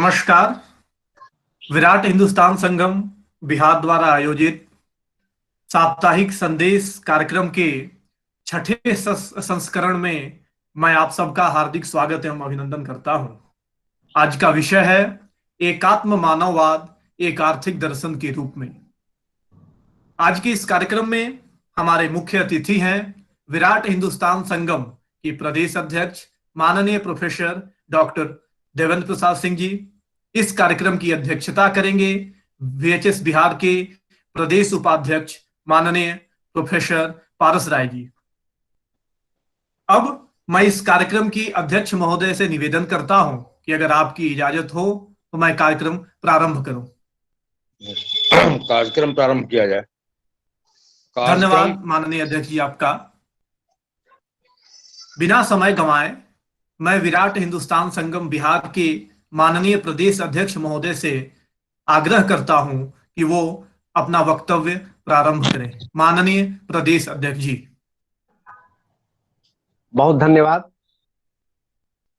नमस्कार। विराट हिंदुस्तान संगम बिहार द्वारा आयोजित साप्ताहिक संदेश कार्यक्रम के छठे संस्करण में मैं आप सबका हार्दिक स्वागत एवं अभिनंदन करता हूं। आज का विषय है एकात्म मानववाद एक आर्थिक दर्शन के रूप में। आज के इस कार्यक्रम में हमारे मुख्य अतिथि हैं विराट हिंदुस्तान संगम की प्रदेश अध्यक्ष माननीय प्रोफेसर डॉक्टर देवेंद्र प्रसाद सिंह जी। इस कार्यक्रम की अध्यक्षता करेंगे वीएचएस बिहार के प्रदेश उपाध्यक्ष माननीय प्रोफेसर पारस राय जी। अब मैं इस कार्यक्रम की अध्यक्ष महोदय से निवेदन करता हूं कि अगर आपकी इजाजत हो तो मैं कार्यक्रम प्रारंभ करूं। कार्यक्रम प्रारंभ किया जाए। कार्यक्रम धन्यवाद माननीय अध्यक्ष जी आपका। बिना समय गंवाए मैं विराट हिंदुस्तान संगम बिहार के माननीय प्रदेश अध्यक्ष महोदय से आग्रह करता हूं कि वो अपना वक्तव्य प्रारंभ करें। माननीय प्रदेश अध्यक्ष जी। बहुत धन्यवाद।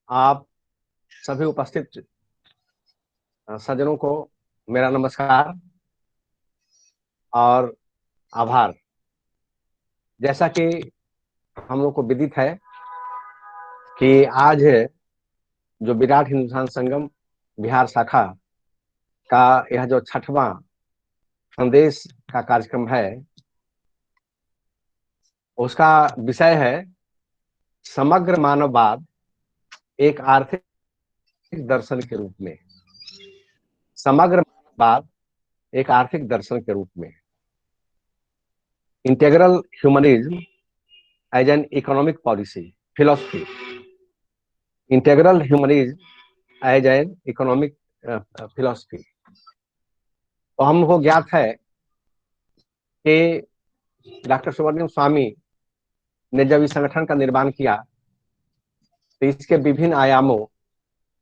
आप सभी उपस्थित सज्जनों को मेरा नमस्कार और आभार। जैसा कि हम लोग को विदित है कि आज जो विराट हिंदुस्तान संगम बिहार शाखा का यह जो छठवां संदेश का कार्यक्रम है, उसका विषय है समग्र मानववाद एक आर्थिक दर्शन के रूप में। समग्र मानववाद एक आर्थिक दर्शन के रूप में। Integral humanism as an economic policy philosophy. Integral humanism as an economic philosophy. तो हमको ज्ञात है कि डॉक्टर सुब्रमण्यम स्वामी ने जब इस संगठन का निर्माण किया तो इसके विभिन्न आयामों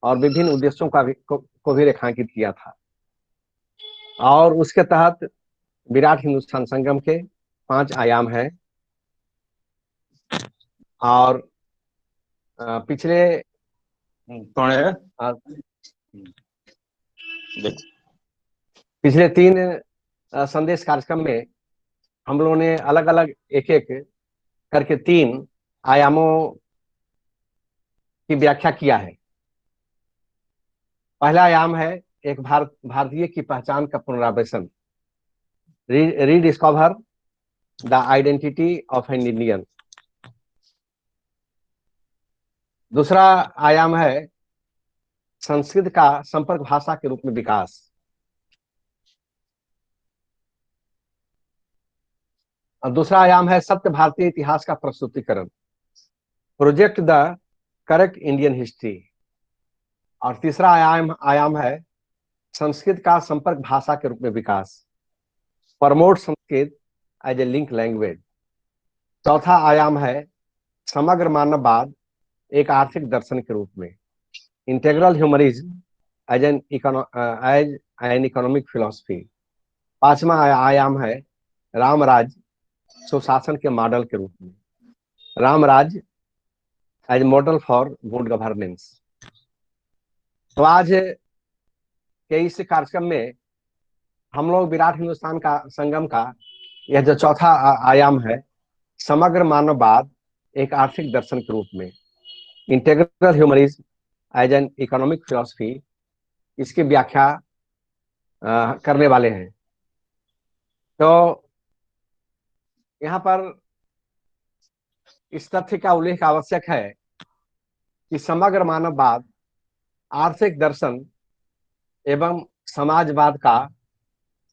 और विभिन्न उद्देश्यों को भी रेखांकित किया था, और उसके तहत विराट हिंदुस्तान संगम के 5 आयाम हैं। और पिछले कौन है? पिछले 3 संदेश कार्यक्रम में हम लोगों ने अलग अलग एक एक करके 3 आयामों की व्याख्या किया है। पहला आयाम है एक भारतीय की पहचान का पुनरावेशन, rediscover the identity of an Indian. दूसरा आयाम है संस्कृत का संपर्क भाषा के रूप में विकास। और दूसरा आयाम है सत्य भारतीय इतिहास का प्रस्तुतिकरण, project the correct Indian history. और तीसरा आयाम है संस्कृत का संपर्क भाषा के रूप में विकास, promote Sanskrit as a link language. चौथा आयाम है समग्र मानववाद एक आर्थिक दर्शन के रूप में, integral humanism as an economic philosophy. पांचवा आयाम है रामराज सुशासन के मॉडल के रूप में, Ramraj as model for good governance. तो आज के इस कार्यक्रम में हम लोग विराट हिंदुस्तान का संगम का यह जो चौथा आयाम है, समग्र मानववाद एक आर्थिक दर्शन के रूप में, integral humanism as an economic philosophy, इसकी व्याख्या करने वाले हैं। तो यहाँ पर इस तथ्य का उल्लेख आवश्यक है कि समग्र मानववाद आर्थिक दर्शन एवं समाजवाद का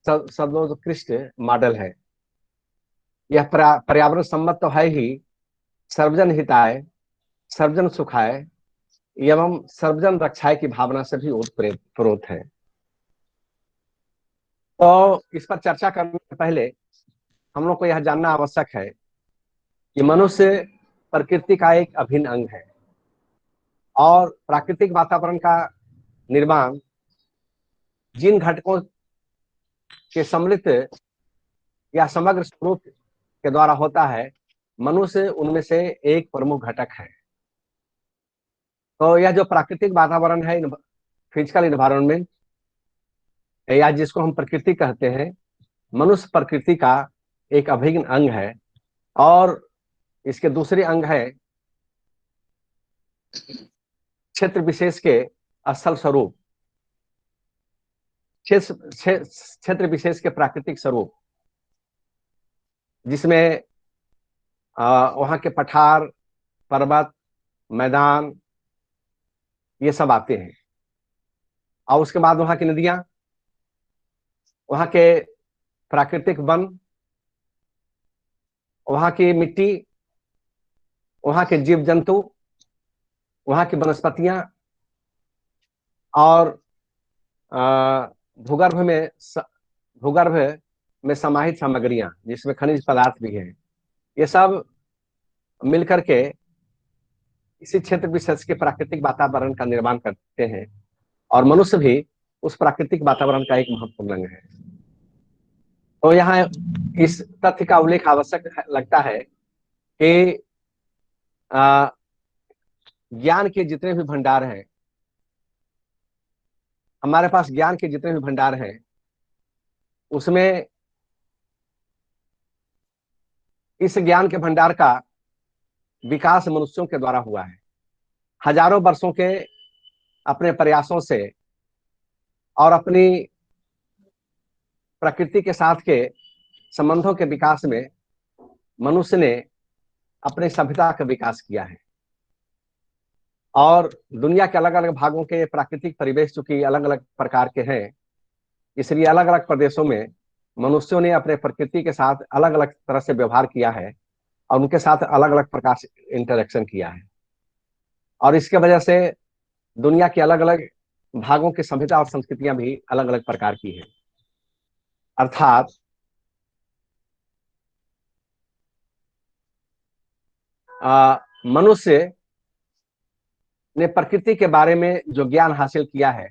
सर्वोत्कृष्ट मॉडल है। यह पर्यावरण सम्मत तो है ही, सर्वजन हिताय, सर्वजन सुखाय एवं सर्वजन रक्षाय की भावना से भी ओतप्रोत है। तो इस पर चर्चा करने से पहले हम लोग को यह जानना आवश्यक है कि मनुष्य प्रकृति का एक अभिन्न अंग है, और प्राकृतिक वातावरण का निर्माण जिन घटकों के सम्मिलित या समग्र स्रोत के द्वारा होता है, मनुष्य उनमें से एक प्रमुख घटक है। तो यह जो प्राकृतिक वातावरण है, फिजिकल इन्वायरमेंट, या जिसको हम प्रकृति कहते हैं, मनुष्य प्रकृति का एक अभिन्न अंग है। और इसके दूसरे अंग है क्षेत्र विशेष के असल स्वरूप, क्षेत्र विशेष के प्राकृतिक स्वरूप, जिसमें वहां के पठार, पर्वत, मैदान, ये सब आते हैं। और उसके बाद वहां की नदियां, वहां के प्राकृतिक वन, वहां की मिट्टी, वहां के जीव जंतु, वहां की वनस्पतियां, और भूगर्भ में भूगर्भ में समाहित सामग्रियां, जिसमें खनिज पदार्थ भी हैं, ये सब मिलकर के इसी क्षेत्र विशेष के प्राकृतिक वातावरण का निर्माण करते हैं। और मनुष्य भी उस प्राकृतिक वातावरण का एक महत्वपूर्ण अंग है। तो यहाँ इस तथ्य का उल्लेख आवश्यक लगता है कि ज्ञान के जितने भी भंडार हैं, हमारे पास ज्ञान के जितने भी भंडार हैं, उसमें इस ज्ञान के भंडार का विकास मनुष्यों के द्वारा हुआ है। हजारों वर्षों के अपने प्रयासों से और अपनी प्रकृति के साथ के संबंधों के विकास में मनुष्य ने अपनी सभ्यता का विकास किया है। और दुनिया के अलग अलग भागों के प्राकृतिक परिवेश चूंकि अलग अलग प्रकार के हैं, इसलिए अलग अलग प्रदेशों में मनुष्यों ने अपने प्रकृति के साथ अलग अलग तरह से व्यवहार किया है और उनके साथ अलग अलग प्रकार से इंटरेक्शन किया है। और इसके वजह से दुनिया के अलग अलग भागों की सभ्यता और संस्कृतियां भी अलग अलग प्रकार की हैं। अर्थात मनुष्य ने प्रकृति के बारे में जो ज्ञान हासिल किया है,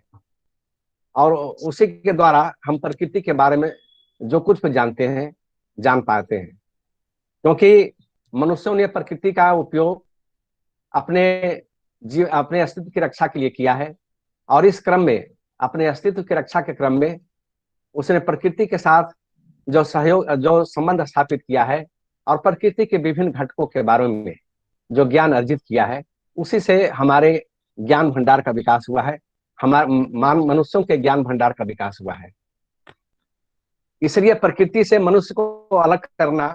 और उसी के द्वारा हम प्रकृति के बारे में जो कुछ भी जानते हैं, जान पाते हैं। क्योंकि मनुष्यों ने प्रकृति का उपयोग अपने अस्तित्व की रक्षा के लिए किया है। और इस क्रम में, अपने अस्तित्व की रक्षा के क्रम में, उसने प्रकृति के साथ जो सहयोग, जो संबंध स्थापित किया है, और प्रकृति के विभिन्न घटकों के बारे में जो ज्ञान अर्जित किया है, उसी से हमारे ज्ञान भंडार का विकास हुआ है, हमारे मनुष्यों के ज्ञान भंडार का विकास हुआ है। इसलिए प्रकृति से मनुष्य को अलग करना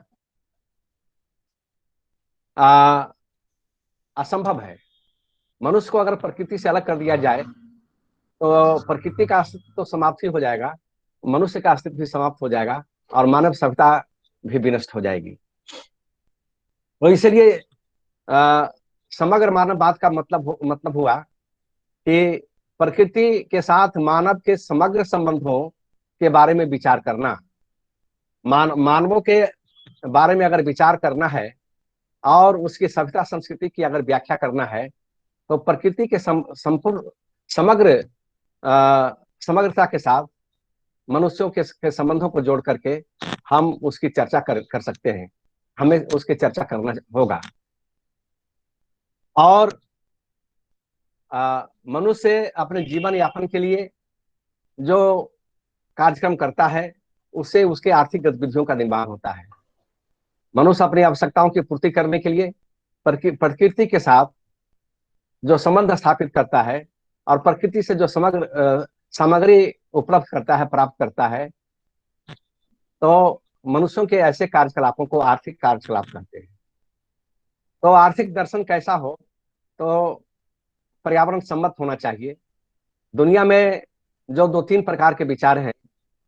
असंभव है। मनुष्य को अगर प्रकृति से अलग कर दिया जाए तो प्रकृति का अस्तित्व तो समाप्त ही हो जाएगा, मनुष्य का अस्तित्व भी समाप्त हो जाएगा, और मानव सभ्यता भी विनष्ट हो जाएगी। तो इसलिए समग्र मानववाद का मतलब हुआ कि प्रकृति के साथ मानव के समग्र संबंधों के बारे में विचार करना। मानवों के बारे में अगर विचार करना है और उसकी सभ्यता संस्कृति की अगर व्याख्या करना है, तो प्रकृति के संपूर्ण समग्रता के साथ मनुष्यों के संबंधों को जोड़ करके हम उसकी चर्चा कर सकते हैं। हमें उसकी चर्चा करना होगा। और मनुष्य अपने जीवन यापन के लिए जो कार्यक्रम करता है, उससे उसके आर्थिक गतिविधियों का निर्माण होता है। मनुष्य अपनी आवश्यकताओं की पूर्ति करने के लिए प्रकृति के साथ जो संबंध स्थापित करता है और प्रकृति से जो समग्र सामग्री उपलब्ध करता है, प्राप्त करता है, तो मनुष्यों के ऐसे कार्यकलापों को आर्थिक कार्यकलाप कहते हैं। तो आर्थिक दर्शन कैसा हो? तो पर्यावरण सम्मत होना चाहिए। दुनिया में जो 2-3 प्रकार के विचार हैं,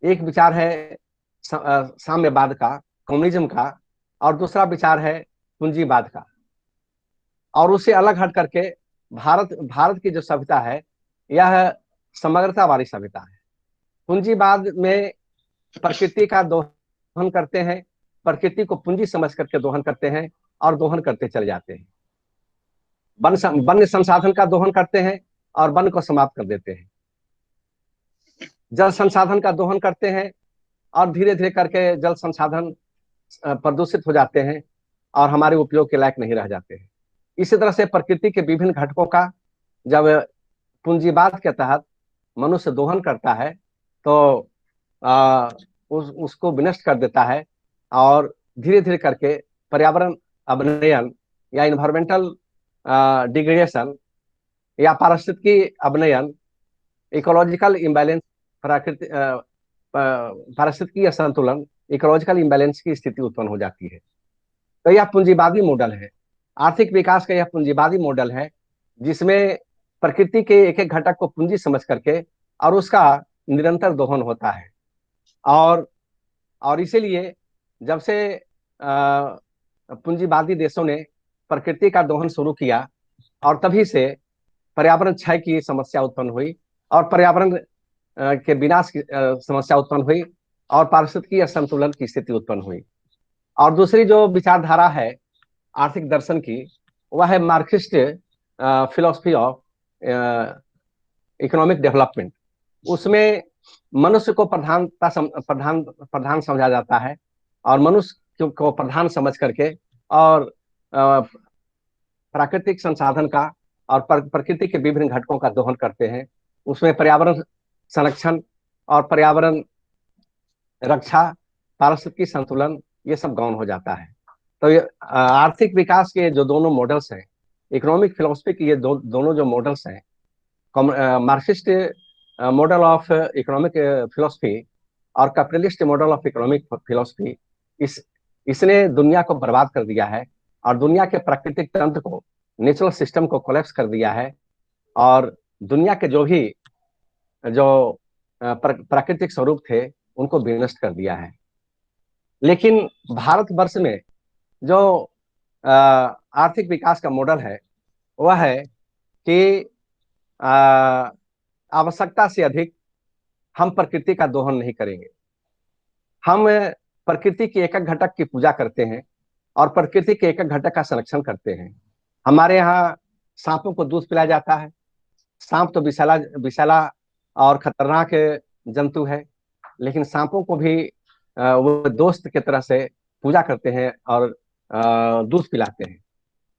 एक विचार है साम्यवाद का, कम्युनिज्म का, और दूसरा विचार है पूंजीवाद का। और उससे अलग हट करके भारत की जो सभ्यता है, यह समग्रता वाली सभ्यता है। पूंजीवाद में प्रकृति का दोहन करते हैं, प्रकृति को पूंजी समझ करके दोहन करते हैं और दोहन करते चले जाते हैं। वन संसाधन का दोहन करते हैं और वन को समाप्त कर देते हैं। जल संसाधन का दोहन करते हैं और धीरे धीरे करके जल संसाधन प्रदूषित हो जाते हैं और हमारे उपयोग के लायक नहीं रह जाते हैं। इसी तरह से प्रकृति के विभिन्न घटकों का जब पूंजीवाद के तहत मनुष्य दोहन करता है तो आ, उसको विनष्ट कर देता है, और धीरे धीरे करके पर्यावरण अवनयन या इन्वायरमेंटल डिग्रेडेशन या पारिस्थितिकी अवनयन, इकोलॉजिकल इम्बैलेंस, प्राकृतिक पारिस्थितिकी असंतुलन, इकोलॉजिकल इम्बैलेंस की स्थिति उत्पन्न हो जाती है। तो यह पूंजीवादी मॉडल है, आर्थिक विकास का यह पूंजीवादी मॉडल है, जिसमें प्रकृति के एक एक घटक को पूंजी समझ करके और उसका निरंतर दोहन होता है। और इसीलिए जब से पूंजीवादी देशों ने प्रकृति का दोहन शुरू किया, और तभी से पर्यावरण क्षय की समस्या उत्पन्न हुई, और पर्यावरण के विनाश की समस्या उत्पन्न हुई, और पारिस्थितिकी असंतुलन की स्थिति उत्पन्न हुई। और दूसरी जो विचारधारा है आर्थिक दर्शन की, वह है Marxist philosophy of economic development. उसमें मनुष्य को प्रधान समझा जाता है, और मनुष्य को प्रधान समझ करके और प्राकृतिक संसाधन का और प्रकृति के विभिन्न घटकों का दोहन करते हैं। उसमें पर्यावरण संरक्षण और पर्यावरण रक्षा, पारिस्थितिकी संतुलन, ये सब गौण हो जाता है। तो ये आर्थिक विकास के जो दोनों मॉडल्स हैं, इकोनॉमिक फिलोसफी के ये दोनों जो मॉडल्स हैं, Marxist model of economic philosophy और capitalist model of economic philosophy, इसने दुनिया को बर्बाद कर दिया है, और दुनिया के प्राकृतिक तंत्र को, नेचुरल सिस्टम को कोलैप्स कर दिया है, और दुनिया के जो भी प्राकृतिक स्वरूप थे उनको विनष्ट कर दिया है। लेकिन भारतवर्ष में जो आर्थिक विकास का मॉडल है, वह है कि आवश्यकता से अधिक हम प्रकृति का दोहन नहीं करेंगे। हम प्रकृति के एक एक घटक की पूजा करते हैं, और प्रकृति के एक एक घटक का संरक्षण करते हैं। हमारे यहाँ सांपों को दूध पिलाया जाता है। सांप तो विषैला और खतरनाक जंतु है, लेकिन सांपों को भी वो दोस्त की तरह से पूजा करते हैं और दूध पिलाते हैं।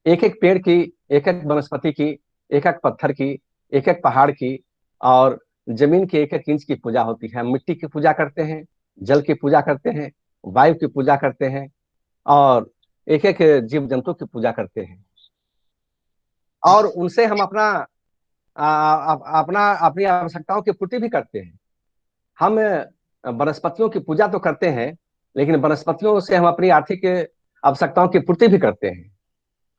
एक एक पेड़ की, एक एक वनस्पति की, एक एक पत्थर की, एक एक पहाड़ की, और जमीन के एक एक इंच की पूजा होती है। मिट्टी की पूजा करते हैं, जल की पूजा करते हैं, वायु की पूजा करते हैं, और एक एक जीव जंतु की पूजा करते हैं। और उनसे हम अपनी आवश्यकताओं की पूर्ति भी करते हैं। हम वनस्पतियों की पूजा तो करते हैं, लेकिन वनस्पतियों से हम अपनी आर्थिक आवश्यकताओं की पूर्ति भी करते हैं।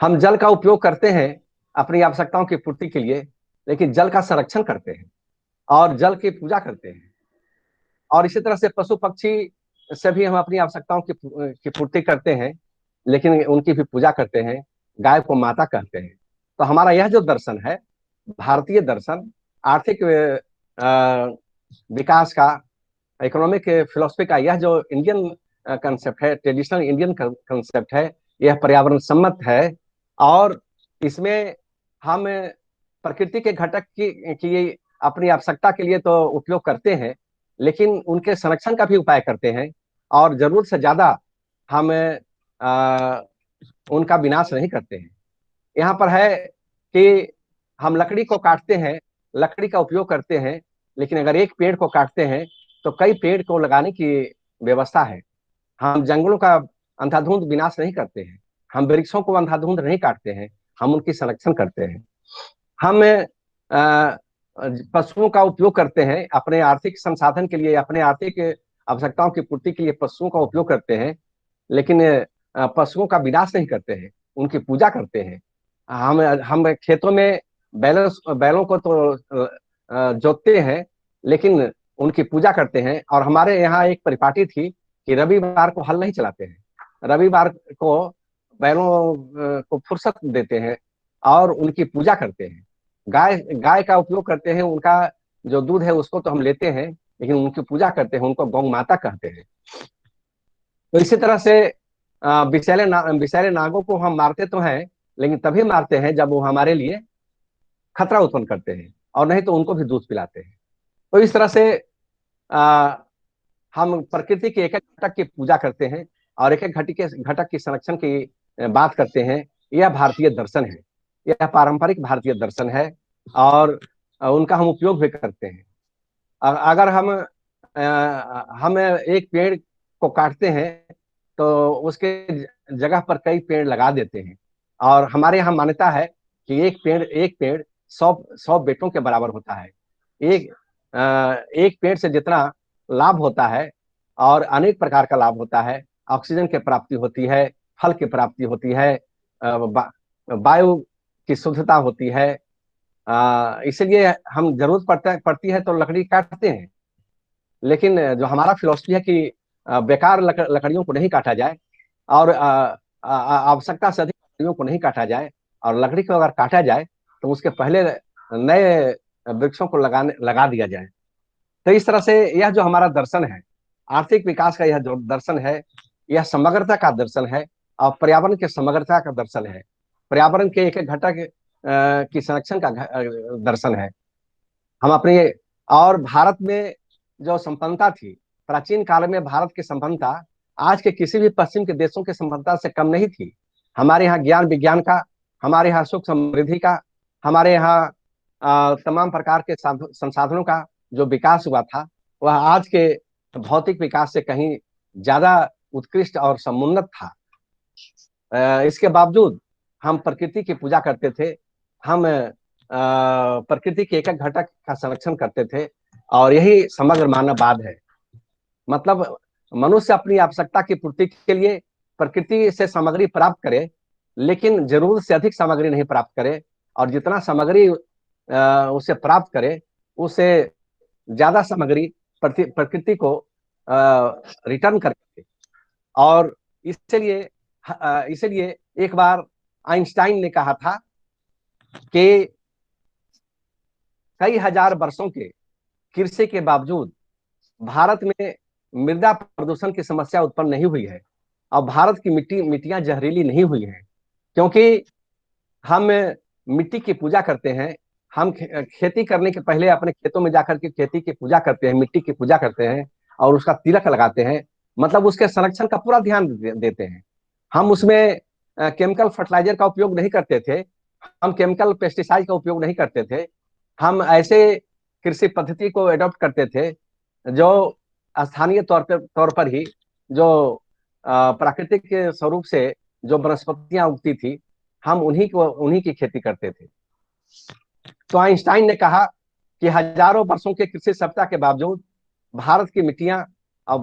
हम जल का उपयोग करते हैं अपनी आवश्यकताओं की पूर्ति के लिए, लेकिन जल का संरक्षण करते हैं और जल की पूजा करते हैं। और इसी तरह से पशु पक्षी से भी हम अपनी आवश्यकताओं की पूर्ति करते हैं, लेकिन उनकी भी पूजा करते हैं। गाय को माता कहते हैं। तो हमारा यह जो दर्शन है, भारतीय दर्शन, आर्थिक विकास का, इकोनॉमिक फिलोसफी का, यह जो इंडियन कंसेप्ट है, ट्रेडिशनल इंडियन कंसेप्ट है, यह पर्यावरण सम्मत है। और इसमें हम प्रकृति के घटक की अपनी आवश्यकता के लिए तो उपयोग करते हैं, लेकिन उनके संरक्षण का भी उपाय करते हैं, और जरूरत से ज्यादा हम उनका विनाश नहीं करते हैं। यहाँ पर है कि हम लकड़ी को काटते हैं, लकड़ी का उपयोग करते हैं, लेकिन अगर एक पेड़ को काटते हैं तो कई पेड़ को लगाने की व्यवस्था है। हम जंगलों का अंधाधुंध विनाश नहीं करते हैं, हम वृक्षों को अंधाधुंध नहीं काटते हैं, हम उनकी संरक्षण करते हैं। हम पशुओं का उपयोग करते हैं अपने आर्थिक संसाधन के लिए, अपने आर्थिक आवश्यकताओं की पूर्ति के लिए पशुओं का उपयोग करते हैं, लेकिन पशुओं का विनाश नहीं करते हैं, उनकी पूजा करते हैं। हम खेतों में बैलों को तो जोतते हैं, लेकिन उनकी पूजा करते हैं। और हमारे यहाँ एक परिपाटी थी कि रविवार को हल नहीं चलाते हैं, रविवार को बैलों को फुर्सत देते हैं और उनकी पूजा करते हैं। गाय का उपयोग करते हैं, उनका जो दूध है उसको तो हम लेते हैं, लेकिन उनकी पूजा करते हैं, उनको गौ माता कहते हैं। तो इसी तरह से विषैले नागों को हम मारते तो हैं, लेकिन तभी मारते हैं जब वो हमारे लिए खतरा उत्पन्न करते हैं, और नहीं तो उनको भी दूध पिलाते हैं। तो इस तरह से हम प्रकृति के एक एक घटक की पूजा करते हैं और एक एक घटक की संरक्षण की बात करते हैं। यह भारतीय दर्शन है, यह पारंपरिक भारतीय दर्शन है, और उनका हम उपयोग भी करते हैं। अगर हम एक पेड़ को काटते हैं तो उसके जगह पर कई पेड़ लगा देते हैं। और हमारे यहाँ मान्यता है कि एक पेड़ 100 बेटों के बराबर होता है। एक एक पेड़ से जितना लाभ होता है और अनेक प्रकार का लाभ होता है, ऑक्सीजन की प्राप्ति होती है, फल की प्राप्ति होती है, वायु की शुद्धता होती है। इसलिए हम जरूरत पड़ती है तो लकड़ी काटते हैं। लेकिन जो हमारा फिलॉसफी है कि बेकार लकड़ियों को नहीं काटा जाए और आवश्यकता से अधिक लकड़ियों को नहीं काटा जाए, और लकड़ी को अगर काटा जाए तो उसके पहले नए वृक्षों को लगा दिया जाए। तो इस तरह से यह जो हमारा दर्शन है, आर्थिक विकास का यह जो दर्शन है, यह समग्रता का दर्शन है और पर्यावरण के समग्रता का दर्शन है। पर्यावरण के एक एक घटक की संरक्षण का दर्शन है। हम अपने और भारत में जो संपन्नता थी, प्राचीन काल में भारत की संपन्नता आज के किसी भी पश्चिम के देशों की संपन्नता से कम नहीं थी। हमारे यहाँ ज्ञान विज्ञान का, हमारे यहाँ सुख समृद्धि का, हमारे यहाँ तमाम प्रकार के संसाधनों का जो विकास हुआ था, वह आज के भौतिक विकास से कहीं ज्यादा उत्कृष्ट और समुन्नत था। इसके बावजूद हम प्रकृति की पूजा करते थे, हम प्रकृति के एक एक घटक का संरक्षण करते थे, और यही समग्र मानववाद है। मतलब मनुष्य अपनी आवश्यकता की पूर्ति के लिए प्रकृति से सामग्री प्राप्त करे, लेकिन जरूरत से अधिक सामग्री नहीं प्राप्त करे, और जितना सामग्री उसे प्राप्त करे उसे ज्यादा सामग्री प्रकृति को रिटर्न करके। और इसलिए इसलिए एक बार आइंस्टाइन ने कहा था कि कई हजार वर्षों के कृषि के बावजूद भारत में मृदा प्रदूषण की समस्या उत्पन्न नहीं हुई है, और भारत की मिट्टियां जहरीली नहीं हुई हैं, क्योंकि हम मिट्टी की पूजा करते हैं। हम खेती करने के पहले अपने खेतों में जाकर के खेती की पूजा करते हैं, मिट्टी की पूजा करते हैं और उसका तिलक लगाते हैं। मतलब उसके संरक्षण का पूरा ध्यान देते हैं। हम उसमें केमिकल फर्टिलाइजर का उपयोग नहीं करते थे, हम केमिकल पेस्टिसाइड का उपयोग नहीं करते थे। हम ऐसे कृषि पद्धति को एडॉप्ट करते थे जो स्थानीय तौर पर ही जो प्राकृतिक स्वरूप से जो वनस्पतियां उगती थी, हम उन्हीं की खेती करते थे। तो आइंस्टाइन ने कहा कि हजारों वर्षों के कृषि सभ्यता के बावजूद भारत की मिट्टियां और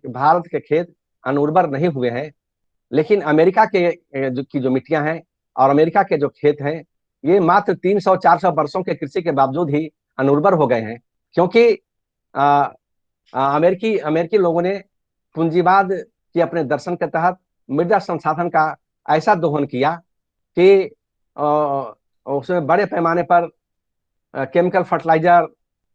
भारत के खेत अनुर्वर नहीं हुए हैं। लेकिन अमेरिका की जो मिट्टियां हैं और अमेरिका के जो खेत हैं, ये मात्र 300-400 वर्षों के कृषि के बावजूद ही अनुर्वर हो गए हैं, क्योंकि अमेरिकी लोगों ने पूंजीवाद के अपने दर्शन के तहत मृदा संसाधन का ऐसा दोहन किया कि उसमें बड़े पैमाने पर केमिकल फर्टिलाइजर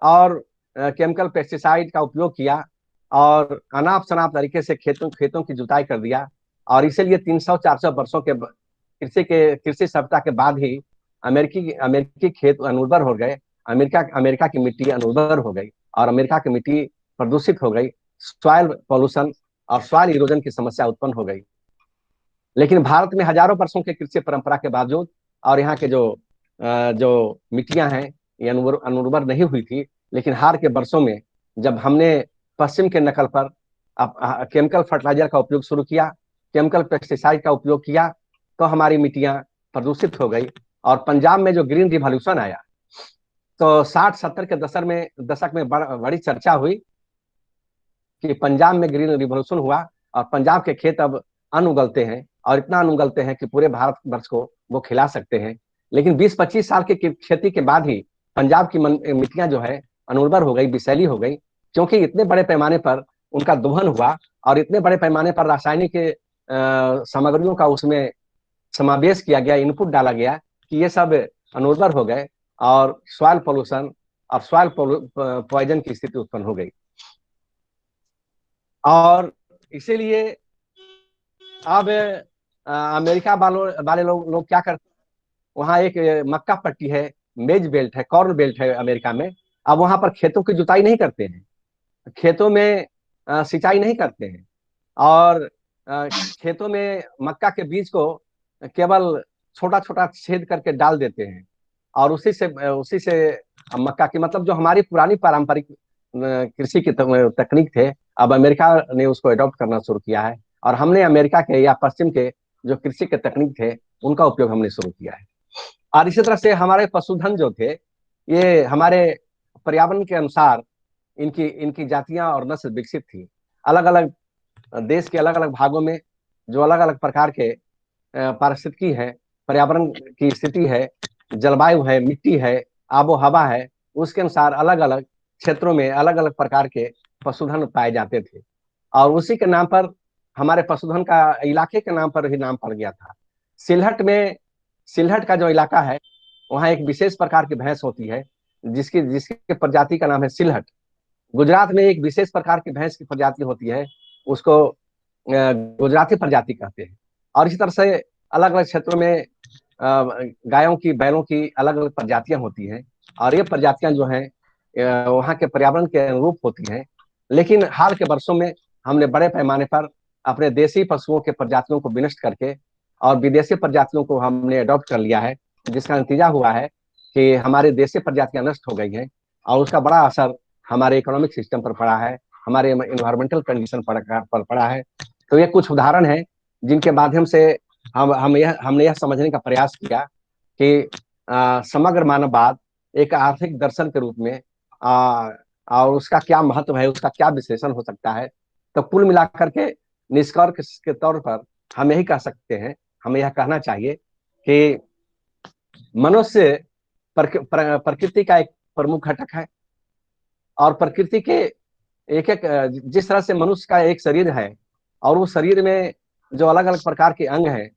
और केमिकल पेस्टिसाइड का उपयोग किया और अनाप शनाप तरीके से खेतों की जुताई कर दिया। और इसीलिए 300-400 वर्षों के कृषि सभ्यता के बाद ही अमेरिकी खेत अनुर्वर हो गए, अमेरिका की मिट्टी अनुर्वर हो गई और अमेरिका की मिट्टी प्रदूषित हो गई, सॉइल पॉल्यूशन और सॉइल इरोजन की समस्या उत्पन्न हो गई। लेकिन भारत में हजारों वर्षों के कृषि परंपरा के बावजूद और यहाँ के जो मिट्टियां हैं ये अनुर्वर नहीं हुई थी। लेकिन हाल के वर्षों में जब हमने पश्चिम के नकल पर केमिकल फर्टिलाइजर का उपयोग शुरू किया, केमिकल पेस्टिसाइड का उपयोग किया, तो हमारी मिट्टियां प्रदूषित हो गई। और पंजाब में जो ग्रीन रिवॉल्यूशन आया, तो 60-70 के दशक में बड़ी चर्चा हुई कि पंजाब में ग्रीन रिवॉल्यूशन हुआ और पंजाब के खेत अब अन्न उगलते हैं, और इतना अन्न उगलते हैं कि पूरे भारतवर्ष को वो खिला सकते हैं। लेकिन 20-25 साल की खेती के बाद ही पंजाब की मिट्टियां जो है अनुर्वर हो गई, विषैली हो गई, क्योंकि इतने बड़े पैमाने पर उनका दोहन हुआ और इतने बड़े पैमाने पर रासायनिक सामग्रियों का उसमें समावेश किया गया, इनपुट डाला गया कि ये सब अनुर्वर हो गए और सॉइल पोल्यूशन और सॉइल पॉइजन की स्थिति उत्पन्न हो गई। और इसीलिए अब अमेरिका वाले लोग क्या करते हैं, वहाँ एक मक्का पट्टी है, मेज बेल्ट है, कॉर्न बेल्ट है अमेरिका में। अब वहां पर खेतों की जुताई नहीं करते हैं, खेतों में सिंचाई नहीं करते हैं, और खेतों में मक्का के बीज को केवल छोटा छोटा छेद करके डाल देते हैं। और उसी से मक्का की, मतलब जो हमारी पुरानी पारंपरिक कृषि की तकनीक थे, अब अमेरिका ने उसको अडॉप्ट करना शुरू किया है, और हमने अमेरिका के या पश्चिम के जो कृषि के तकनीक थे उनका उपयोग हमने शुरू किया है। और इसी तरह से हमारे पशुधन जो थे, ये हमारे पर्यावरण के अनुसार इनकी इनकी जातियां और नस्ल विकसित थी। अलग अलग देश के अलग अलग भागों में जो अलग अलग प्रकार के पारिस्थितिकी है, पर्यावरण की स्थिति है, जलवायु है, मिट्टी है, आबो हवा है, उसके अनुसार अलग अलग क्षेत्रों में अलग अलग प्रकार के पशुधन पाए जाते थे। और उसी के नाम पर हमारे पशुधन का इलाके के नाम पर ही नाम पड़ गया था। सिलहट का जो इलाका है, वहाँ एक विशेष प्रकार की भैंस होती है जिसकी जिसकी प्रजाति का नाम है सिलहट। गुजरात में एक विशेष प्रकार की भैंस की प्रजाति होती है, उसको गुजराती प्रजाति कहते हैं। और इसी तरह से अलग अलग क्षेत्रों में गायों की, बैलों की अलग अलग प्रजातियां होती हैं, और ये प्रजातियां जो हैं वहाँ के पर्यावरण के अनुरूप होती हैं। लेकिन हाल के वर्षों में हमने बड़े पैमाने पर अपने देसी पशुओं के प्रजातियों को विनष्ट करके और विदेशी प्रजातियों को हमने अडॉप्ट कर लिया है, जिसका नतीजा हुआ है कि हमारी देसी प्रजातियां नष्ट हो गई हैं, और उसका बड़ा असर हमारे इकोनॉमिक सिस्टम पर पड़ा है, हमारे इन्वायरमेंटल कंडीशन पर पड़ा है। तो ये कुछ उदाहरण हैं जिनके माध्यम से हमने यह समझने का प्रयास किया कि समग्र मानववाद एक आर्थिक दर्शन के रूप में और उसका क्या महत्व है, उसका क्या विश्लेषण हो सकता है। तो कुल मिलाकर के निष्कर्ष के तौर पर हम यही कह सकते हैं, हमें यह कहना चाहिए कि मनुष्य प्रकृति का एक प्रमुख घटक है, और प्रकृति के एक एक जिस तरह से मनुष्य का एक शरीर है, और उस शरीर में जो अलग अलग प्रकार के अंग हैं,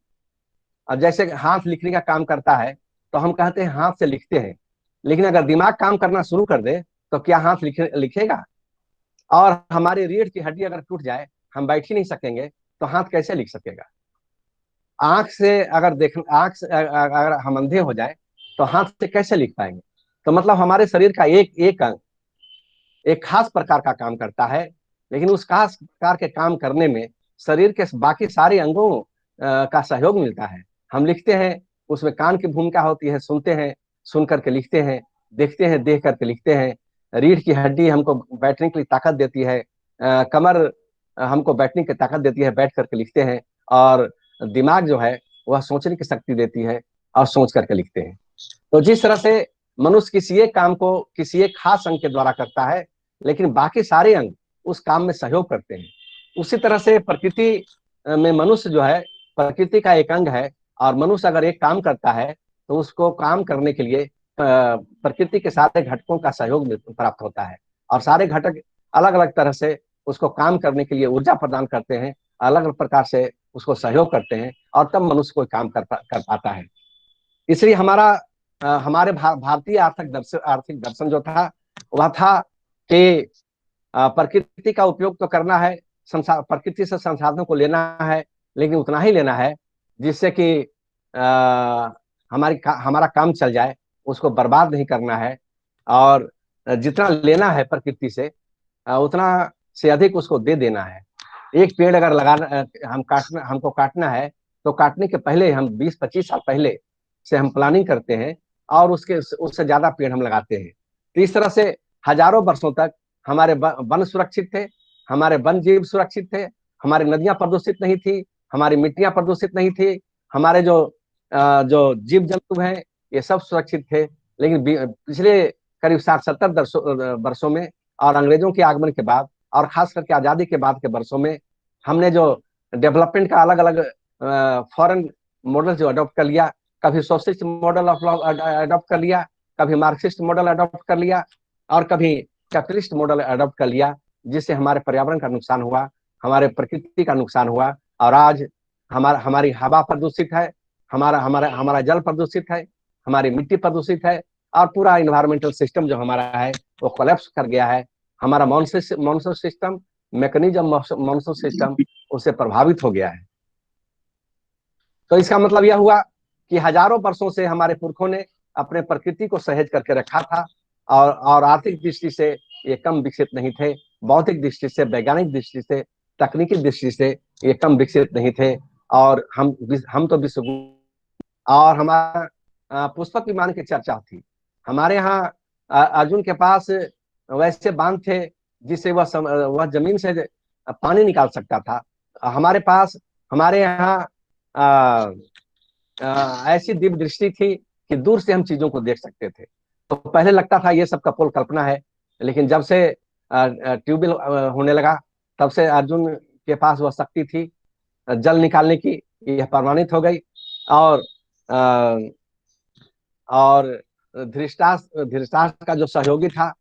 अब जैसे हाथ लिखने का काम करता है तो हम कहते हैं हाथ से लिखते हैं, लेकिन अगर दिमाग काम करना शुरू कर दे तो क्या हाथ लिखेगा? और हमारी रीढ़ की हड्डी अगर टूट जाए, हम बैठ ही नहीं सकेंगे, तो हाथ कैसे लिख सकेगा? आंख से अगर हम अंधे हो जाए तो हाथ से कैसे लिख पाएंगे? तो मतलब हमारे शरीर का एक एक अंग एक खास प्रकार का काम करता है, लेकिन उस खास प्रकार के काम करने में शरीर के बाकी सारे अंगों का सहयोग मिलता है। हम लिखते हैं, उसमें कान की भूमिका होती है, सुनते हैं, सुन करके लिखते हैं, देखते हैं, देख करके लिखते हैं। रीढ़ की हड्डी हमको बैठने के लिए ताकत देती है, कमर हमको बैठने की ताकत देती है, बैठ करके लिखते हैं। और दिमाग जो है वह सोचने की शक्ति देती है, और सोच करके लिखते हैं। तो जिस तरह से मनुष्य किसी एक काम को किसी एक खास अंग के द्वारा करता है, लेकिन बाकी सारे अंग उस काम में सहयोग करते हैं, उसी तरह से प्रकृति में मनुष्य जो है प्रकृति का एक अंग है, और मनुष्य अगर एक काम करता है तो उसको काम करने के लिए प्रकृति के सारे घटकों का सहयोग प्राप्त होता है, और सारे घटक अलग अलग तरह से उसको काम करने के लिए ऊर्जा प्रदान करते हैं, अलग अलग प्रकार से उसको सहयोग करते हैं, और तब मनुष्य कोई काम कर पाता है। इसलिए हमारे भारतीय आर्थिक दर्शन जो था वह था कि प्रकृति का उपयोग तो करना है, प्रकृति से संसाधनों को लेना है, लेकिन उतना ही लेना है जिससे कि हमारा काम चल जाए, उसको बर्बाद नहीं करना है। और जितना लेना है प्रकृति से उतना से अधिक उसको दे देना है। एक पेड़ अगर हमको काटना है, तो काटने के पहले हम 20-25 साल पहले से हम प्लानिंग करते हैं, और उससे ज्यादा पेड़ हम लगाते हैं। तो इस तरह से हजारों वर्षों तक हमारे वन सुरक्षित थे, हमारे वन जीव सुरक्षित थे, हमारी नदियां प्रदूषित नहीं थी, हमारी मिट्टियां प्रदूषित नहीं थी, हमारे जो जीव जंतु हैं ये सब सुरक्षित थे। लेकिन पिछले करीब 60-70 वर्षों में, और अंग्रेजों के आगमन के बाद, और खास करके आजादी के बाद के वर्षों में, हमने जो डेवलपमेंट का अलग अलग फॉरेन मॉडल जो अडॉप्ट कर लिया, कभी सोशलिस्ट मॉडल अडॉप्ट कर लिया, कभी मार्क्सिस्ट मॉडल अडॉप्ट कर लिया, और कभी कैपिटलिस्ट मॉडल अडॉप्ट कर लिया, जिससे हमारे पर्यावरण का नुकसान हुआ, हमारे प्रकृति का नुकसान हुआ। और आज हमारी हवा प्रदूषित है, हमारा हमारा हमारा जल प्रदूषित है, हमारी मिट्टी प्रदूषित है, और पूरा इन्वायरमेंटल सिस्टम जो हमारा है वो कोलैप्स कर गया है। हमारा monsoon system, mechanism monsoon system उससे प्रभावित हो गया है। तो इसका मतलब यह हुआ कि हजारों वर्षों से हमारे पुरखों ने अपने प्रकृति को सहेज करके रखा था, और आर्थिक दृष्टि से ये कम विकसित नहीं थे, भौतिक दृष्टि से, वैज्ञानिक दृष्टि से, तकनीकी दृष्टि से ये कम विकसित नहीं थे। और हम तो विश्व, और हमारा पुष्पक विमान की चर्चा थी। हमारे यहाँ अर्जुन के पास वैसे बांध थे जिससे वह जमीन से पानी निकाल सकता था। हमारे पास, हमारे यहाँ अ, ऐसी दिव्य दृष्टि थी कि दूर से हम चीजों को देख सकते थे। तो पहले लगता था ये सब कपोल कल्पना है, लेकिन जब से ट्यूबवेल होने लगा तब से अर्जुन के पास वह शक्ति थी जल निकालने की, यह प्रमाणित हो गई। और अ, और धृतराष्ट्र का जो सहयोगी था,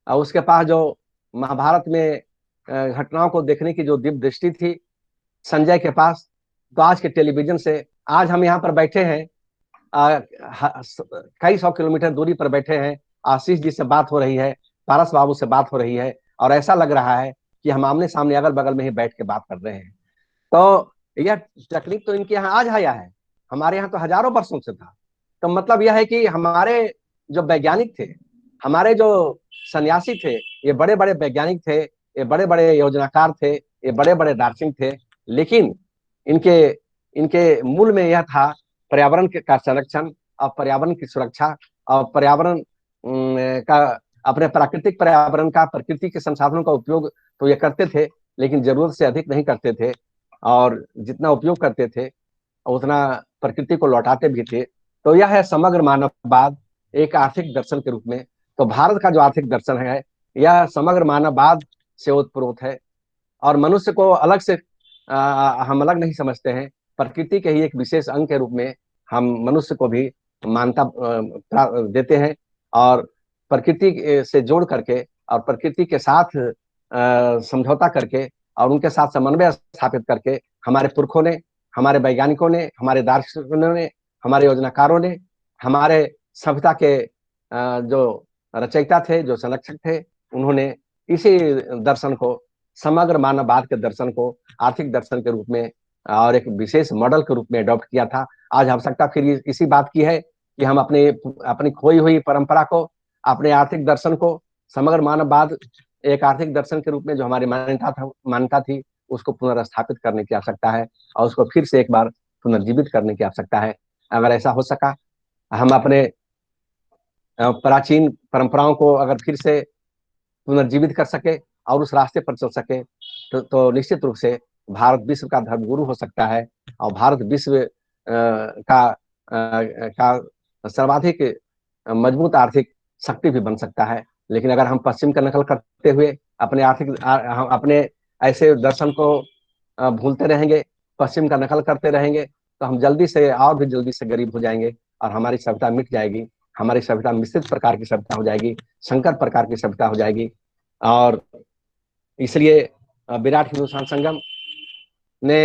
उसके पास जो महाभारत में घटनाओं को देखने की जो दिव्य दृष्टि थी संजय के पास, तो आज के टेलीविजन से आज हम यहाँ पर बैठे हैं, कई सौ किलोमीटर दूरी पर बैठे हैं, आशीष जी से बात हो रही है, पारस बाबू से बात हो रही है, और ऐसा लग रहा है कि हम आमने सामने अगल बगल में ही बैठ के बात कर रहे हैं। तो यह तकनीक तो इनके यहाँ आज आया है, हमारे यहाँ तो हजारों वर्षों से था। तो मतलब यह है कि हमारे जो वैज्ञानिक थे, हमारे जो सन्यासी थे, ये बड़े बड़े वैज्ञानिक थे, ये बड़े बड़े योजनाकार थे, ये बड़े बड़े दार्शनिक थे, लेकिन इनके इनके मूल में यह था पर्यावरण का संरक्षण और पर्यावरण की सुरक्षा और पर्यावरण का, अपने प्राकृतिक पर्यावरण का, प्रकृति के संसाधनों का उपयोग तो ये करते थे, लेकिन जरूरत से अधिक नहीं करते थे, और जितना उपयोग करते थे उतना प्रकृति को लौटाते भी थे। तो यह है समग्र मानववाद एक आर्थिक दर्शन के रूप में। तो भारत का जो आर्थिक दर्शन है यह समग्र मानववाद से ओतप्रोत है, और मनुष्य को अलग से हम अलग नहीं समझते हैं, प्रकृति के ही एक विशेष अंग के रूप में हम मनुष्य को भी मान्यता देते हैं, और प्रकृति से जोड़ करके और प्रकृति के साथ समझौता करके और उनके साथ समन्वय स्थापित करके हमारे पुरखों ने, हमारे वैज्ञानिकों ने, हमारे दार्शनिकों ने, हमारे योजनाकारों ने, हमारे सभ्यता के जो रचयिता थे, जो संरक्षक थे, उन्होंने इसी दर्शन को, समग्र मानववाद के दर्शन को आर्थिक दर्शन के रूप में और एक विशेष मॉडल के रूप में अडॉप्ट किया था। आज आवश्यकता फिर इसी बात की है कि हम अपनी खोई हुई परंपरा को, अपने आर्थिक दर्शन को, समग्र मानववाद एक आर्थिक दर्शन के रूप में जो हमारी मान्यता थी उसको पुनर्स्थापित करने की आवश्यकता है, और उसको फिर से एक बार पुनर्जीवित करने की आवश्यकता है। अगर ऐसा हो सका, हम अपने प्राचीन परंपराओं को अगर फिर से पुनर्जीवित कर सके और उस रास्ते पर चल सके तो निश्चित रूप से भारत विश्व का धर्मगुरु हो सकता है, और भारत विश्व का सर्वाधिक मजबूत आर्थिक शक्ति भी बन सकता है। लेकिन अगर हम पश्चिम का नकल करते हुए अपने ऐसे दर्शन को भूलते रहेंगे, पश्चिम का नकल करते रहेंगे, तो हम जल्दी से और भी जल्दी से गरीब हो जाएंगे और हमारी सभ्यता मिट जाएगी। हमारी सभ्यता मिश्रित प्रकार की सभ्यता हो जाएगी, संकर प्रकार की सभ्यता हो जाएगी। और इसलिए विराट हिंदुस्तान संगम ने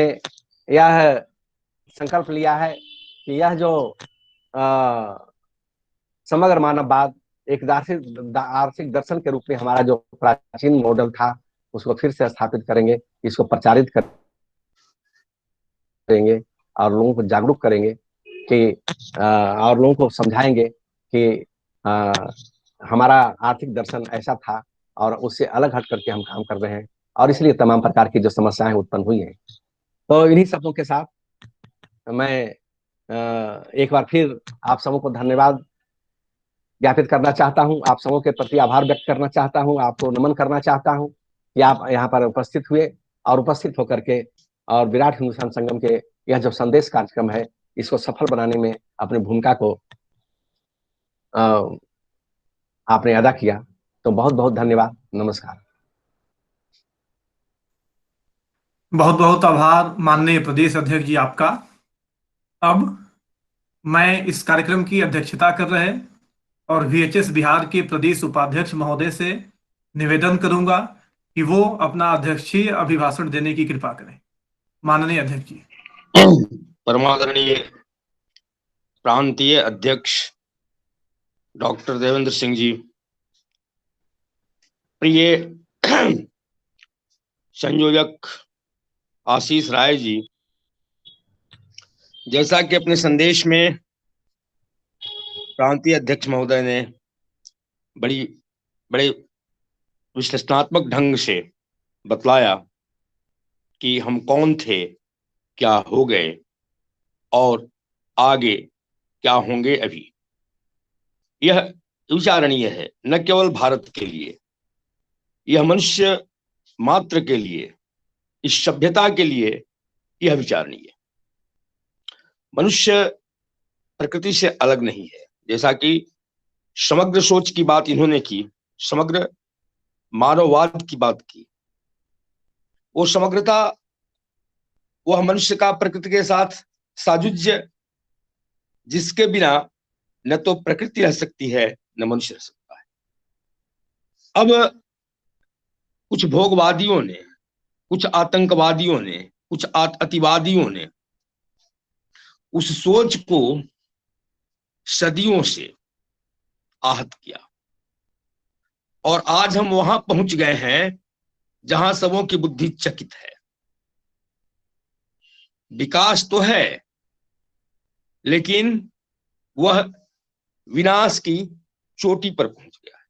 यह संकल्प लिया है कि यह जो समग्र मानववाद एक आर्थिक दर्शन के रूप में हमारा जो प्राचीन मॉडल था उसको फिर से स्थापित करेंगे, इसको प्रचारित करेंगे और लोगों को जागरूक करेंगे कि और लोगों को समझाएंगे कि हमारा आर्थिक दर्शन ऐसा था और उससे अलग हट करके हम काम कर रहे हैं, और इसलिए तमाम प्रकार की जो समस्याएं उत्पन्न हुई हैं। तो इन्हीं शब्दों के साथ मैं एक बार फिर आप सबों को धन्यवाद ज्ञापित करना चाहता हूं, आप सबों के प्रति आभार व्यक्त करना चाहता हूं, आपको नमन करना चाहता हूं कि आप यहाँ पर उपस्थित हुए और उपस्थित होकर के और विराट हिंदुस्तान संगम के यह जो संदेश कार्यक्रम है इसको सफल बनाने में अपनी भूमिका को आपने अदा किया। तो बहुत बहुत धन्यवाद, नमस्कार। बहुत बहुत आभार माननीय प्रदेश अध्यक्ष जी आपका। अब मैं इस कार्यक्रम की अध्यक्षता कर रहे और VHS बिहार के प्रदेश उपाध्यक्ष महोदय से निवेदन करूंगा कि वो अपना अध्यक्षीय अभिभाषण देने की कृपा करें। माननीय अध्यक्ष जी। परमादरणीय प्रांतीय अध्यक्ष डॉक्टर देवेंद्र सिंह जी, प्रिय संयोजक आशीष राय जी, जैसा कि अपने संदेश में प्रांतीय अध्यक्ष महोदय ने बड़े विश्लेषणात्मक ढंग से बतलाया कि हम कौन थे, क्या हो गए और आगे क्या होंगे अभी। यह विचारणीय है, न केवल भारत के लिए, यह मनुष्य मात्र के लिए, इस सभ्यता के लिए यह विचारणीय है। मनुष्य प्रकृति से अलग नहीं है। जैसा कि समग्र सोच की बात इन्होंने की, समग्र मानववाद की बात की, वो समग्रता, वह मनुष्य का प्रकृति के साथ साजुज्य, जिसके बिना न तो प्रकृति रह सकती है न मनुष्य रह सकता है। अब कुछ भोगवादियों ने, कुछ आतंकवादियों ने, कुछ अतिवादियों ने उस सोच को सदियों से आहत किया, और आज हम वहां पहुंच गए हैं जहां सबों की बुद्धि चकित है। विकास तो है, लेकिन वह विनाश की चोटी पर पहुंच गया है।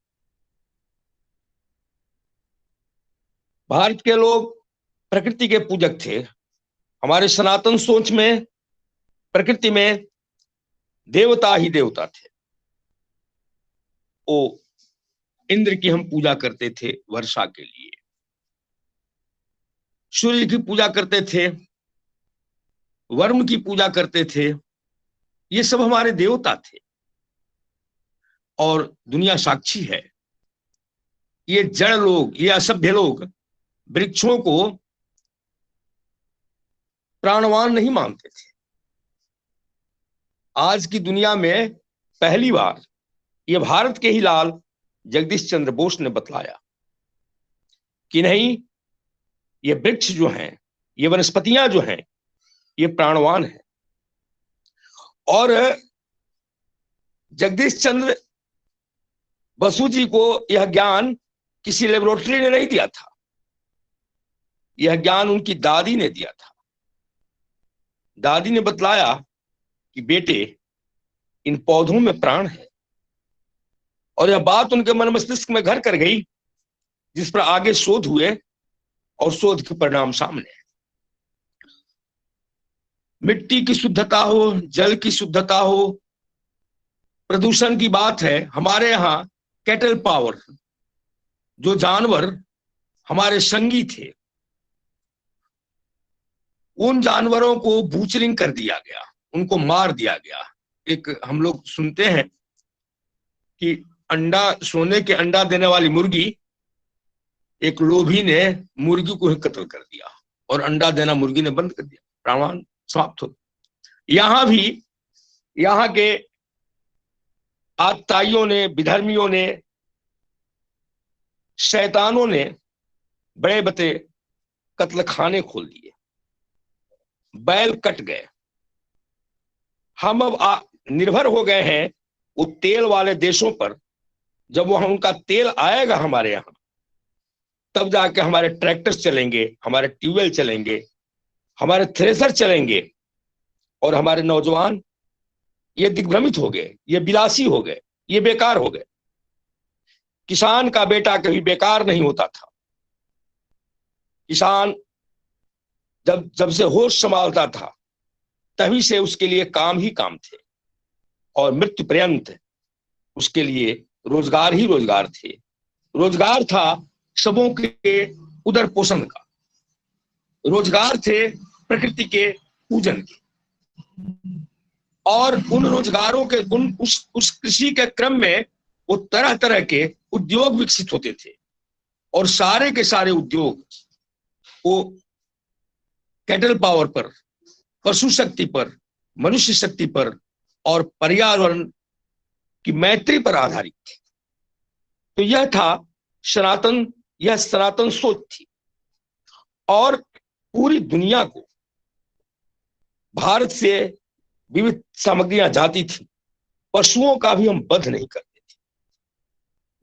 भारत के लोग प्रकृति के पूजक थे। हमारे सनातन सोच में प्रकृति में देवता ही देवता थे। ओ इंद्र की हम पूजा करते थे वर्षा के लिए, सूर्य की पूजा करते थे, वरुण की पूजा करते थे। ये सब हमारे देवता थे, और दुनिया साक्षी है। ये जड़ लोग, ये असभ्य लोग वृक्षों को प्राणवान नहीं मानते थे। आज की दुनिया में पहली बार ये भारत के ही लाल जगदीश चंद्र बोस ने बतलाया कि नहीं, ये वृक्ष जो हैं, ये वनस्पतियां जो हैं, ये प्राणवान है। और जगदीश चंद्र बसु जी को यह ज्ञान किसी लेबोरेटरी ने नहीं दिया था, यह ज्ञान उनकी दादी ने दिया था। दादी ने बतलाया कि बेटे, इन पौधों में प्राण है। और यह बात उनके मन मस्तिष्क में घर कर गई, जिस पर आगे शोध हुए और शोध के परिणाम सामने है। मिट्टी की शुद्धता हो, जल की शुद्धता हो, प्रदूषण की बात है। हमारे यहाँ कैटल पावर, जो जानवर हमारे संगी थे, उन जानवरों को बूचरिंग कर दिया गया, उनको मार दिया गया। एक हम लोग सुनते हैं कि अंडा, सोने के अंडा देने वाली मुर्गी, एक लोभी ने मुर्गी को ही कत्ल कर दिया और अंडा देना मुर्गी ने बंद कर दिया, प्राणवान समाप्त हो। यहां भी यहाँ के आतताइयों ने, विधर्मियों ने, शैतानों ने बड़े बड़े कत्ल खाने खोल दिए, बैल कट गए। हम अब निर्भर हो गए हैं वो तेल वाले देशों पर। जब वहां उनका तेल आएगा हमारे यहाँ, तब जाके हमारे ट्रैक्टर चलेंगे, हमारे ट्यूबवेल चलेंगे, हमारे थ्रेसर चलेंगे, और हमारे नौजवान ये दिग्भ्रमित हो गए, ये विलासी हो गए, ये बेकार हो गए। किसान का बेटा कभी बेकार नहीं होता था। किसान जब से होश संभालता था, तभी से उसके लिए काम ही काम थे, और मृत्यु पर्यंत उसके लिए रोजगार ही रोजगार थे। रोजगार था सबों के उदर पोषण का, रोजगार थे प्रकृति के पूजन के। और उन रोजगारों के, उस कृषि के क्रम में वो तरह तरह के उद्योग विकसित होते थे, और सारे के सारे उद्योग वो कैटल पावर पर, पशु शक्ति पर, मनुष्य शक्ति पर और पर्यावरण की मैत्री पर आधारित थे। तो यह था सनातन, यह सनातन सोच थी। और पूरी दुनिया को भारत से विविध सामग्रियां जाती थी। पशुओं का भी हम वध नहीं करते थे।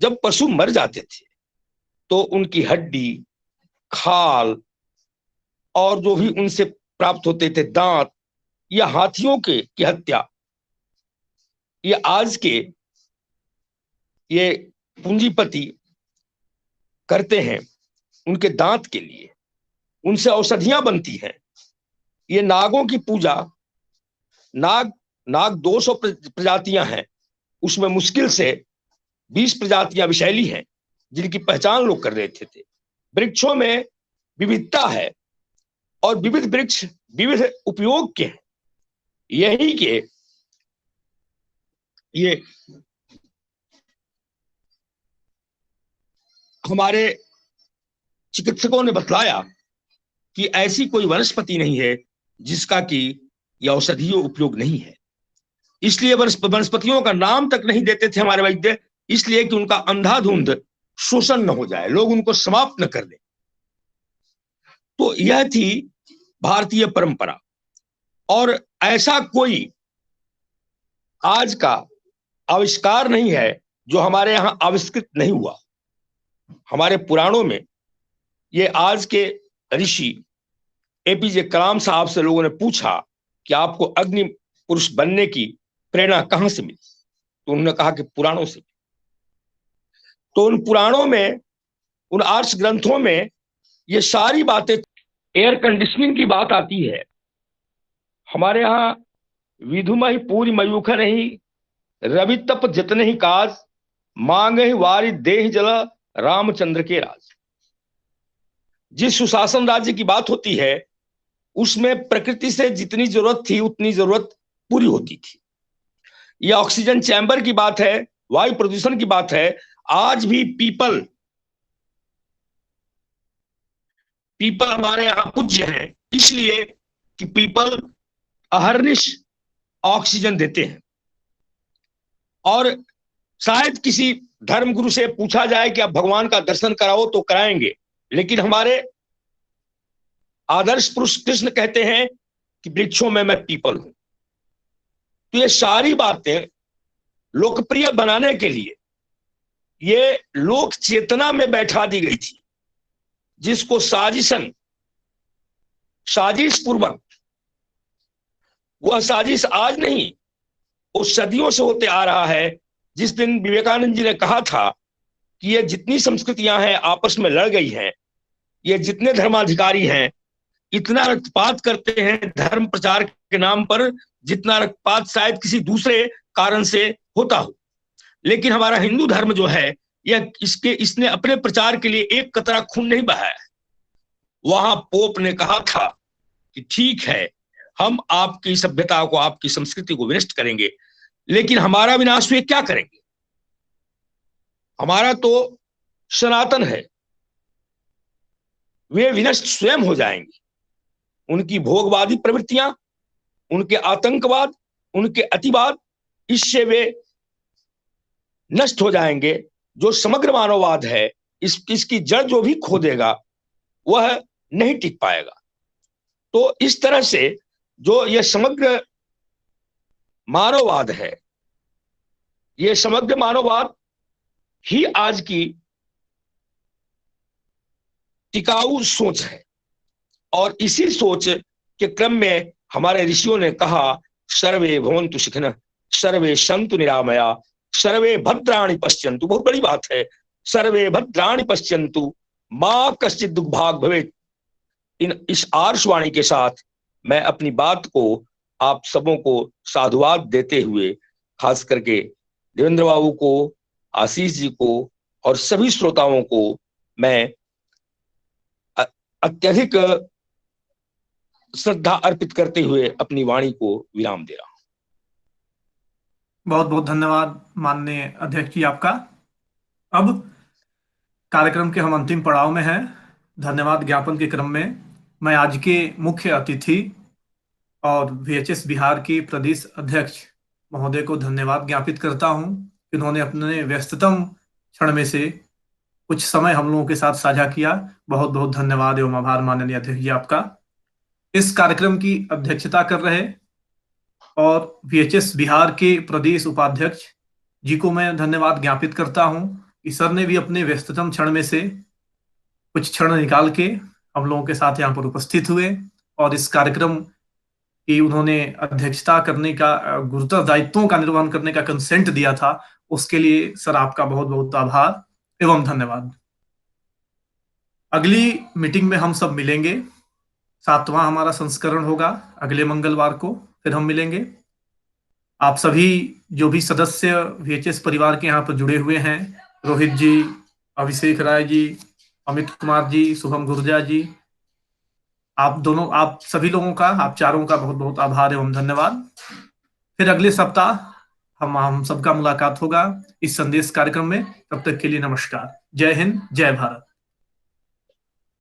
जब पशु मर जाते थे तो उनकी हड्डी, खाल और जो भी उनसे प्राप्त होते थे दांत, या हाथियों की हत्या, ये आज के ये पूंजीपति करते हैं उनके दांत के लिए, उनसे औषधियां बनती हैं। ये नागों की पूजा, नाग 200 प्रजातियां हैं, उसमें मुश्किल से 20 प्रजातियां विषैली हैं जिनकी पहचान लोग कर लेते थे। वृक्षों में विविधता है और विविध वृक्ष विविध उपयोग के हैं। यही के ये हमारे चिकित्सकों ने बतलाया कि ऐसी कोई वनस्पति नहीं है जिसका कि यह औषधीय उपयोग नहीं है। इसलिए वनस्पतियों का नाम तक नहीं देते थे हमारे वैद्य, इसलिए कि उनका अंधाधुंध शोषण न हो जाए, लोग उनको समाप्त न कर दें। तो यह थी भारतीय परंपरा। और ऐसा कोई आज का आविष्कार नहीं है जो हमारे यहां आविष्कृत नहीं हुआ। हमारे पुराणों में ये आज के ऋषि एपीजे कलाम साहब से लोगों ने पूछा कि आपको अग्नि पुरुष बनने की प्रेरणा कहां से मिली, तो उन्होंने कहा कि पुराणों से। तो उन पुराणों में, उन आर्ष ग्रंथों में ये सारी बातें, एयर कंडीशनिंग की बात आती है। हमारे यहाँ विधुमहि पूरी मयूख नहीं, रवि तप जितने ही काज, मांग ही वारी देह जल रामचंद्र के राज। जिस सुशासन राज्य की बात होती है उसमें प्रकृति से जितनी जरूरत थी उतनी जरूरत पूरी होती थी। यह ऑक्सीजन चैम्बर की बात है, वायु प्रदूषण की बात है। आज भी पीपल हमारे यहां पूज्य है, इसलिए कि पीपल अहर्निश ऑक्सीजन देते हैं। और शायद किसी धर्मगुरु से पूछा जाए कि आप भगवान का दर्शन कराओ तो कराएंगे, लेकिन हमारे आदर्श पुरुष कृष्ण कहते हैं कि वृक्षों में मैं पीपल हूं। तो ये सारी बातें लोकप्रिय बनाने के लिए ये लोक चेतना में बैठा दी गई थी, जिसको साजिश पूर्वक, वह साजिश आज नहीं, वो सदियों से होते आ रहा है। जिस दिन विवेकानंद जी ने कहा था कि ये जितनी संस्कृतियां हैं आपस में लड़ गई हैं, ये जितने धर्माधिकारी हैं इतना रक्तपात करते हैं धर्म प्रचार के नाम पर, जितना रक्तपात शायद किसी दूसरे कारण से होता हो, लेकिन हमारा हिंदू धर्म जो है इसने अपने प्रचार के लिए एक कतरा खून नहीं बहाया। वहां पोप ने कहा था कि ठीक है, हम आपकी सभ्यता को, आपकी संस्कृति को विनष्ट करेंगे, लेकिन हमारा विनाश वे क्या करेंगे? हमारा तो सनातन है, वे विनष्ट स्वयं हो जाएंगे। उनकी भोगवादी प्रवृत्तियां, उनके आतंकवाद, उनके अतिवाद, इससे वे नष्ट हो जाएंगे। जो समग्र मानववाद है, इसकी जड़ जो भी खो देगा वह नहीं टिक पाएगा। तो इस तरह से जो यह समग्र मानववाद है, यह समग्र मानववाद ही आज की टिकाऊ सोच है। और इसी सोच के क्रम में हमारे ऋषियों ने कहा, सर्वे भवन्तु सुखिनः, सर्वे सन्तु निरामया, सर्वे भद्राणि पश्यन्तु। बहुत बड़ी बात है, सर्वे भद्राणि पश्यन्तु मां कश्चित् दुर्भाग भवेत्। इस आर्षवाणी के साथ मैं अपनी बात को आप सबों को साधुवाद देते हुए, खास करके देवेंद्र बाबू को, आशीष जी को और सभी श्रोताओं को मैं अत्यधिक श्रद्धा अर्पित करते हुए अपनी वाणी को विराम दे रहा हूं। बहुत बहुत धन्यवाद माननीय अध्यक्ष जी आपका। अब कार्यक्रम के हम अंतिम पड़ाव में हैं। धन्यवाद ज्ञापन के क्रम में मैं आज के मुख्य अतिथि और वीएचएस बिहार के प्रदेश अध्यक्ष महोदय को धन्यवाद ज्ञापित करता हूं कि उन्होंने अपने व्यस्ततम क्षण में से कुछ समय हम लोगों के साथ साझा किया। बहुत बहुत धन्यवाद एवं आभार माननीय अध्यक्ष जी आपका। इस कार्यक्रम की अध्यक्षता कर रहे और वीएचएस बिहार के प्रदेश उपाध्यक्ष जी को मैं धन्यवाद ज्ञापित करता हूं कि सर ने भी अपने व्यस्ततम क्षण में से कुछ क्षण निकाल के हम लोगों के साथ यहाँ पर उपस्थित हुए और इस कार्यक्रम की उन्होंने अध्यक्षता करने का, गुरुतर दायित्वों का निर्वहन करने का कंसेंट दिया था। उसके लिए सर आपका बहुत बहुत आभार एवं धन्यवाद। अगली मीटिंग में हम सब मिलेंगे। 7वां हमारा संस्करण होगा अगले मंगलवार को, फिर हम मिलेंगे। आप सभी जो भी सदस्य VHS परिवार के यहाँ पर जुड़े हुए हैं, रोहित जी, अभिषेक राय जी, अमित कुमार जी, शुभम गुर्जा जी, आप सभी लोगों का, आप चारों का बहुत बहुत आभार एवं धन्यवाद। फिर अगले सप्ताह हम सबका मुलाकात होगा इस संदेश कार्यक्रम में। तब तक के लिए नमस्कार। जय हिंद, जय भारत।